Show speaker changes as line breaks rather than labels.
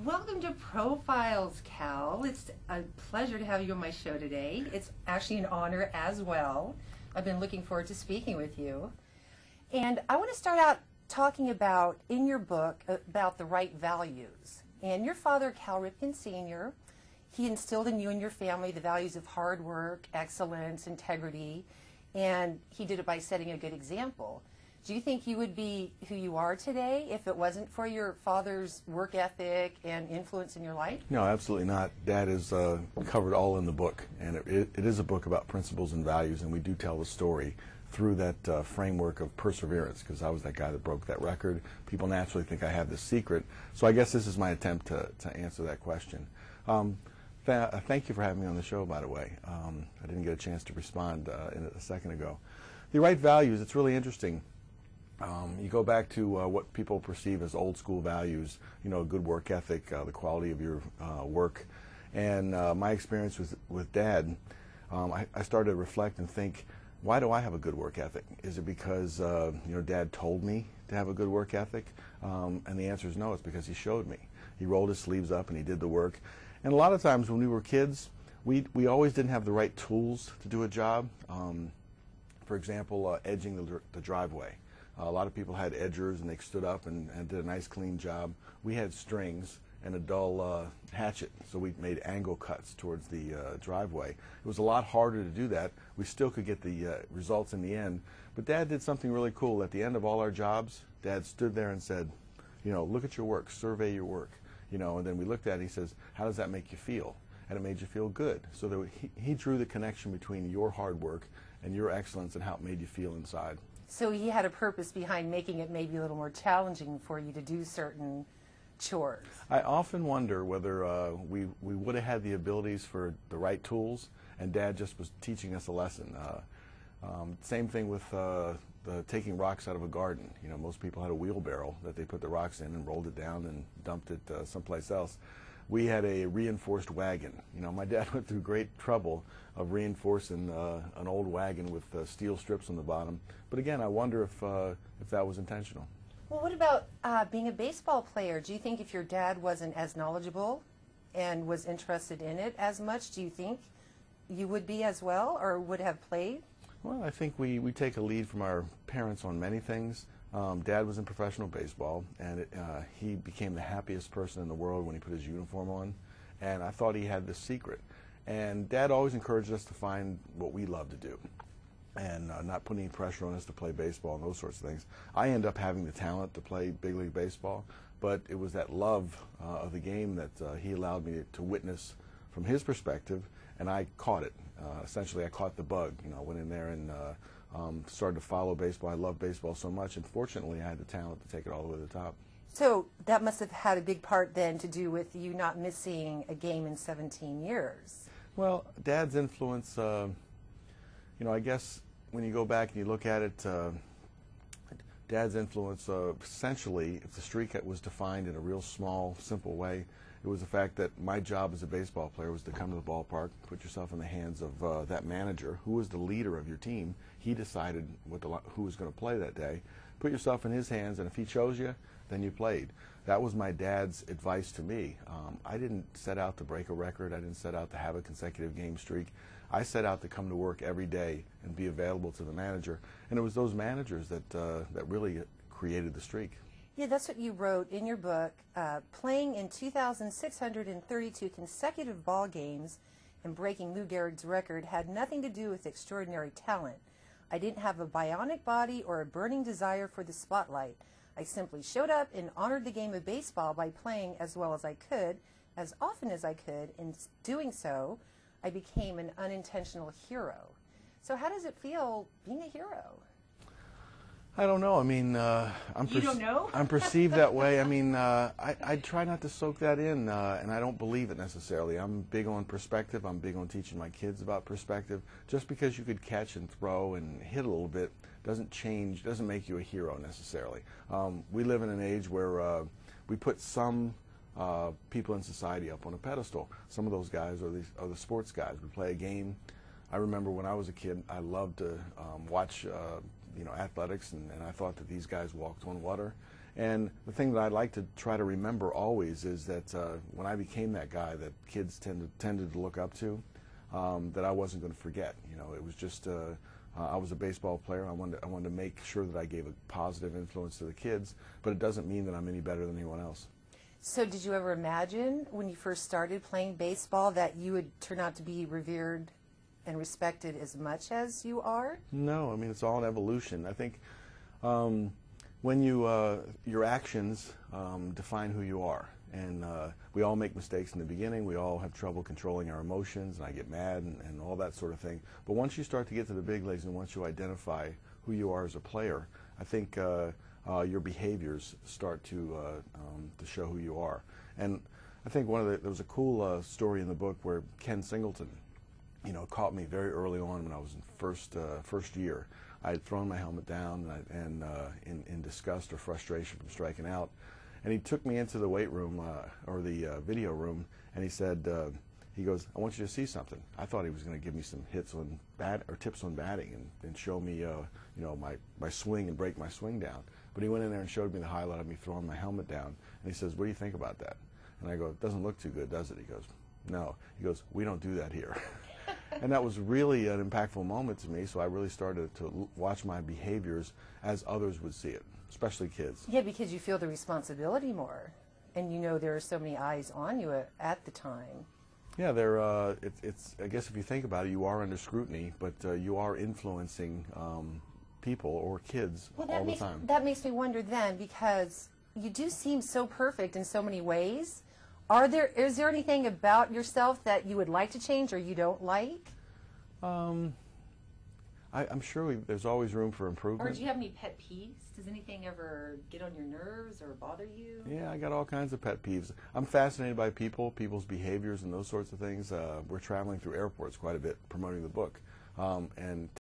Welcome to Profiles, Cal. It's a pleasure to have you on my show today. It's actually an honor as well. I've been looking forward to speaking with you. And I want to start out talking about, in your book, about the right values. And your father, Cal Ripken Sr., he instilled in you and your family the values of hard work, excellence, integrity, and he did it by setting a good example. Do you think you would be who you are today if it wasn't for your father's work ethic and influence in your life?
No, absolutely not. Dad is covered all in the book, and it is a book about principles and values, and we do tell the story through that framework of perseverance, because I was that guy that broke that record. People naturally think I have this secret, so I guess this is my attempt to answer that question. Thank you for having me on the show, by the way. I didn't get a chance to respond a second ago. The right values, it's really interesting. You go back to what people perceive as old school values, you know, good work ethic, the quality of your work. And my experience with Dad, I started to reflect and think, why do I have a good work ethic? Is it because, you know, Dad told me to have a good work ethic? And the answer is no, it's because he showed me. He rolled his sleeves up and he did the work. And a lot of times when we were kids, we always didn't have the right tools to do a job. For example, edging the driveway. A lot of people had edgers and they stood up and did a nice clean job. We had strings and a dull hatchet, so we made angle cuts towards the driveway. It was a lot harder to do that. We still could get the results in the end, but Dad did something really cool. At the end of all our jobs, Dad stood there and said, you know, look at your work, survey your work. You know, and then we looked at it and he says, how does that make you feel? And it made you feel good. So that he drew the connection between your hard work and your excellence and how it made you feel inside.
So he had a purpose behind making it maybe a little more challenging for you to do certain chores.
I often wonder whether we would have had the abilities for the right tools, and Dad just was teaching us a lesson. Same thing with taking rocks out of a garden. You know, most people had a wheelbarrow that they put the rocks in and rolled it down and dumped it someplace else. We had a reinforced wagon. You know, my dad went through great trouble of reinforcing an old wagon with steel strips on the bottom. But again, I wonder if that was intentional.
Well, what about being a baseball player? Do you think if your dad wasn't as knowledgeable and was interested in it as much, do you think you would be as well or would have played?
Well, I think we take a lead from our parents on many things. Dad was in professional baseball, and he became the happiest person in the world when he put his uniform on, and I thought he had the secret. And Dad always encouraged us to find what we love to do and not put any pressure on us to play baseball and those sorts of things. I ended up having the talent to play big league baseball, but it was that love of the game that he allowed me to witness from his perspective, and I caught it. Essentially, I caught the bug. You know, I went in there and started to follow baseball. I love baseball so much, and fortunately I had the talent to take it all the way to the top.
So that must have had a big part then to do with you not missing a game in 17 years.
Well, Dad's influence, you know, I guess when you go back and you look at it, Dad's influence, essentially, if the streak was defined in a real small, simple way, it was the fact that my job as a baseball player was to come to the ballpark, put yourself in the hands of that manager, who was the leader of your team. He decided who was going to play that day. Put yourself in his hands, and if he chose you, then you played. That was my dad's advice to me. I didn't set out to break a record. I didn't set out to have a consecutive game streak. I set out to come to work every day and be available to the manager. And it was those managers that really created the streak.
Yeah, that's what you wrote in your book. Playing in 2,632 consecutive ball games and breaking Lou Gehrig's record had nothing to do with extraordinary talent. I didn't have a bionic body or a burning desire for the spotlight. I simply showed up and honored the game of baseball by playing as well as I could, as often as I could. In doing so, I became an unintentional hero. So how does it feel being a hero?
I don't know. I mean,
You don't know?
I'm perceived that way. I mean, I try not to soak that in, and I don't believe it necessarily. I'm big on perspective. I'm big on teaching my kids about perspective. Just because you could catch and throw and hit a little bit doesn't make you a hero necessarily. We live in an age where we put some people in society up on a pedestal. Some of those guys are the sports guys. We play a game. I remember when I was a kid, I loved to watch you know, athletics, and I thought that these guys walked on water. And the thing that I like to try to remember always is that when I became that guy that kids tended to look up to, that I wasn't going to forget. You know, it was just I was a baseball player. I wanted to make sure that I gave a positive influence to the kids, but it doesn't mean that I'm any better than anyone else.
So did you ever imagine when you first started playing baseball that you would turn out to be revered and respected as much as you are?
No, I mean, it's all an evolution. I think when your actions define who you are. And we all make mistakes in the beginning. We all have trouble controlling our emotions, and I get mad and all that sort of thing. But once you start to get to the big leagues and once you identify who you are as a player, I think your behaviors start to show who you are. And I think there was a cool story in the book where Ken Singleton, you know, caught me very early on when I was in first year. I had thrown my helmet down and in disgust or frustration from striking out. And he took me into the weight room or the video room, and he said, he goes, "I want you to see something." I thought he was going to give me some hits on tips on batting and show me, you know, my swing and break my swing down. But he went in there and showed me the highlight of me throwing my helmet down, and he says, "What do you think about that?" And I go, "It doesn't look too good, does it?" He goes, "No." He goes, "We don't do that here." And that was really an impactful moment to me, so I really started to watch my behaviors as others would see it, especially kids.
Yeah, because you feel the responsibility more, and you know there are so many eyes on you at the time.
Yeah, it's. I guess if you think about it, you are under scrutiny, but you are influencing people or kids all the time.
That makes me wonder then, because you do seem so perfect in so many ways. Is there anything about yourself that you would like to change or you don't like?
I'm sure there's always room for improvement.
Or do you have any pet peeves? Does anything ever get on your nerves or bother you?
Yeah, I got all kinds of pet peeves. I'm fascinated by people's behaviors and those sorts of things. We're traveling through airports quite a bit promoting the book. And